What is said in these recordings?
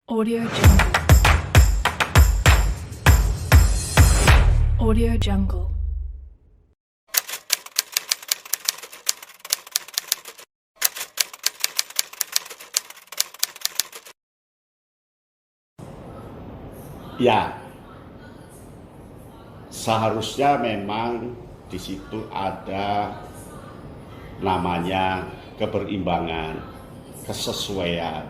Audio Jungle. Audio Jungle. Ya, seharusnya memang di situ ada namanya keberimbangan, kesesuaian.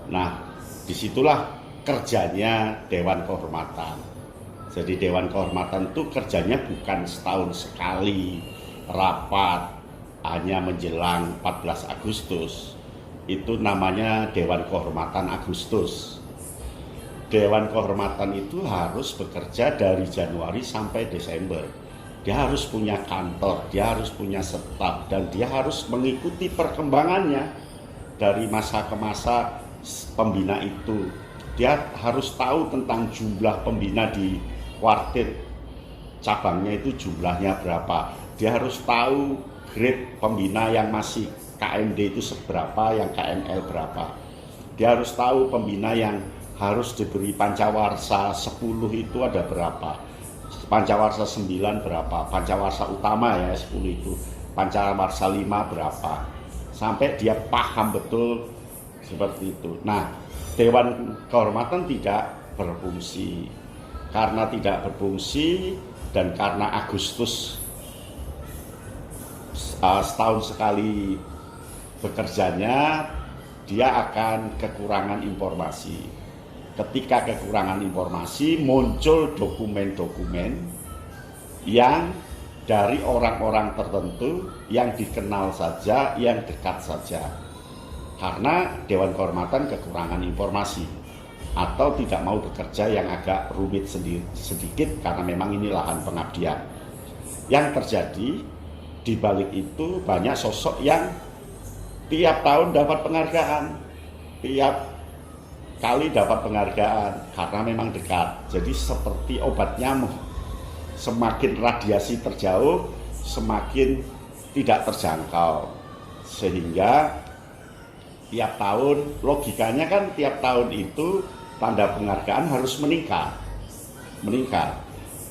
Nah, disitulah kerjanya Dewan Kehormatan. Jadi Dewan Kehormatan itu kerjanya bukan setahun sekali rapat hanya menjelang 14 Agustus. Itu namanya Dewan Kehormatan Agustus. Dewan Kehormatan itu harus bekerja dari Januari sampai Desember. Dia harus punya kantor, dia harus punya staf, dan dia harus mengikuti perkembangannya dari masa ke masa pembina itu. Dia harus tahu tentang jumlah pembina di kuartir cabangnya itu jumlahnya berapa. Dia harus tahu grade pembina yang masih KMD itu seberapa, yang KML berapa. Dia harus tahu pembina yang harus diberi pancawarsa 10 itu ada berapa, pancawarsa 9 berapa, pancawarsa utama ya 10 itu, pancawarsa 5 berapa, sampai dia paham betul seperti itu. Nah, Dewan Kehormatan tidak berfungsi. Karena tidak berfungsi dan karena Agustus setahun sekali bekerjanya, dia akan kekurangan informasi. Ketika kekurangan informasi, muncul dokumen-dokumen yang dari orang-orang tertentu yang dikenal saja, yang dekat saja. Karena Dewan Kehormatan kekurangan informasi atau tidak mau bekerja yang agak rumit sedikit karena memang ini lahan pengabdian. Yang terjadi di balik itu banyak sosok yang tiap tahun dapat penghargaan, tiap kali dapat penghargaan karena memang dekat. Jadi seperti obat nyamuk, semakin radiasi terjauh semakin tidak terjangkau, sehingga tiap tahun, logikanya kan tiap tahun itu tanda penghargaan harus meningkat.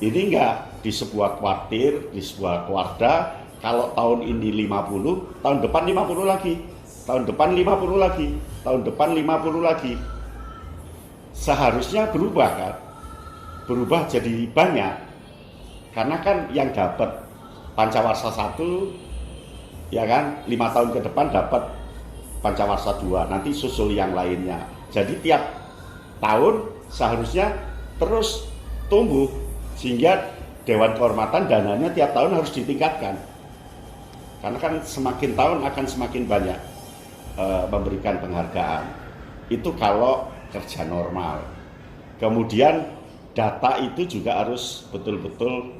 Ini enggak, di sebuah kuartir, di sebuah kuarda, kalau tahun ini 50, tahun depan 50 lagi, tahun depan 50 lagi, tahun depan 50 lagi. Seharusnya berubah kan, berubah jadi banyak, karena kan yang dapat pancawarsa 1 ya kan 5 tahun ke depan dapat pancawarsa 2, nanti susul yang lainnya. Jadi tiap tahun seharusnya terus tumbuh, sehingga Dewan Kehormatan dananya tiap tahun harus ditingkatkan, karena kan semakin tahun akan semakin banyak memberikan penghargaan. Itu kalau kerja normal. Kemudian data itu juga harus betul-betul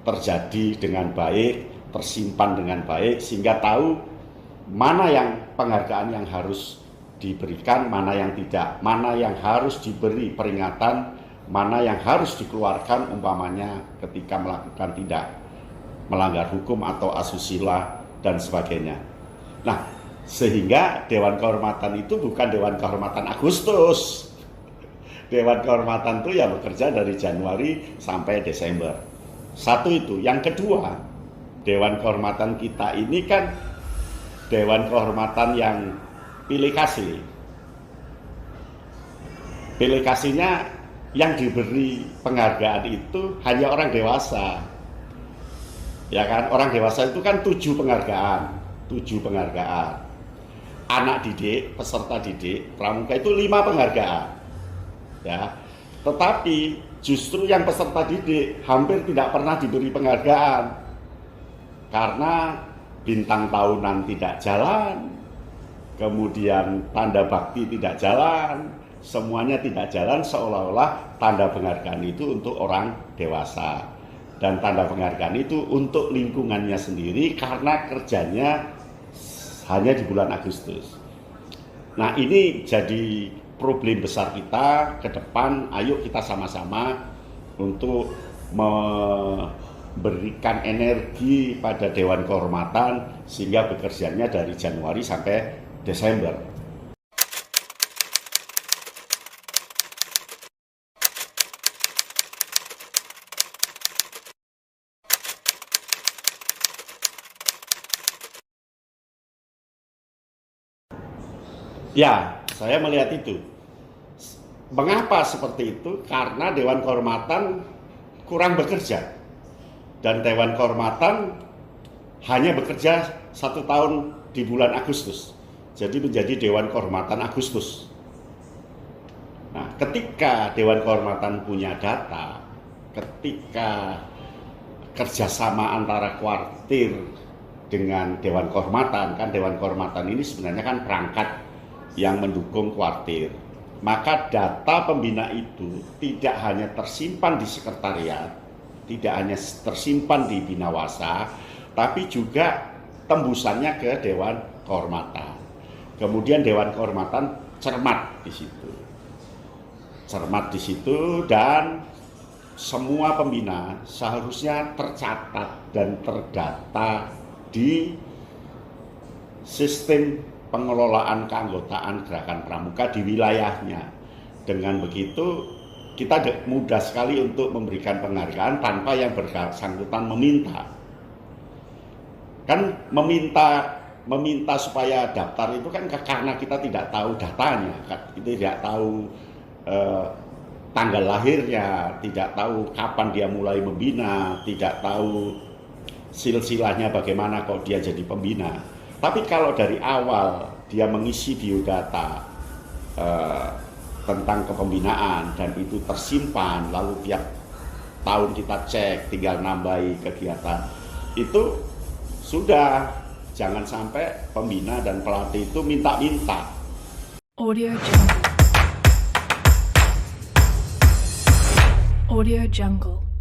terjadi dengan baik, tersimpan dengan baik, sehingga tahu mana yang penghargaan yang harus diberikan, mana yang tidak, mana yang harus diberi peringatan, mana yang harus dikeluarkan umpamanya ketika melakukan tindak melanggar hukum atau asusila dan sebagainya. Nah, sehingga Dewan Kehormatan itu bukan Dewan Kehormatan Agustus. Dewan Kehormatan itu ya bekerja dari Januari sampai Desember. Satu itu. Yang kedua, Dewan Kehormatan kita ini kan Dewan Kehormatan yang pilih kasih. Pilih kasihnya yang diberi penghargaan itu hanya orang dewasa. Ya kan, orang dewasa itu kan 7 penghargaan. Anak didik, peserta didik, pramuka itu 5 penghargaan. Ya. Tetapi justru yang peserta didik hampir tidak pernah diberi penghargaan. Karena bintang tahunan tidak jalan, kemudian tanda bakti tidak jalan, semuanya tidak jalan, seolah-olah tanda penghargaan itu untuk orang dewasa. Dan tanda penghargaan itu untuk lingkungannya sendiri karena kerjanya hanya di bulan Agustus. Nah, ini jadi problem besar kita ke depan. Ayo kita sama-sama untuk memberikan energi pada Dewan Kehormatan sehingga bekerjanya dari Januari sampai Desember. Ya, saya melihat itu. Mengapa seperti itu? Karena Dewan Kehormatan kurang bekerja. Dan Dewan Kehormatan hanya bekerja 1 tahun di bulan Agustus. Jadi menjadi Dewan Kehormatan Agustus. Nah, ketika Dewan Kehormatan punya data, ketika kerjasama antara kuartir dengan Dewan Kehormatan, kan Dewan Kehormatan ini sebenarnya kan perangkat yang mendukung kuartir, maka data pembina itu tidak hanya tersimpan di sekretariat, tidak hanya tersimpan di Binawasa, tapi juga tembusannya ke Dewan Kehormatan. Kemudian Dewan Kehormatan cermat di situ, dan semua pembina seharusnya tercatat dan terdata di sistem pengelolaan keanggotaan Gerakan Pramuka di wilayahnya. Dengan begitu kita mudah sekali untuk memberikan penghargaan tanpa yang bersangkutan meminta. Kan meminta supaya daftar itu kan karena kita tidak tahu datanya, kita tidak tahu tanggal lahirnya, tidak tahu kapan dia mulai membina, tidak tahu silsilahnya bagaimana kok dia jadi pembina. Tapi kalau dari awal dia mengisi biodata tentang kepembinaan dan itu tersimpan, lalu tiap tahun kita cek, tinggal nambahi kegiatan, itu sudah. Jangan sampai pembina dan pelatih itu minta-minta. Audio Jungle. Audio Jungle.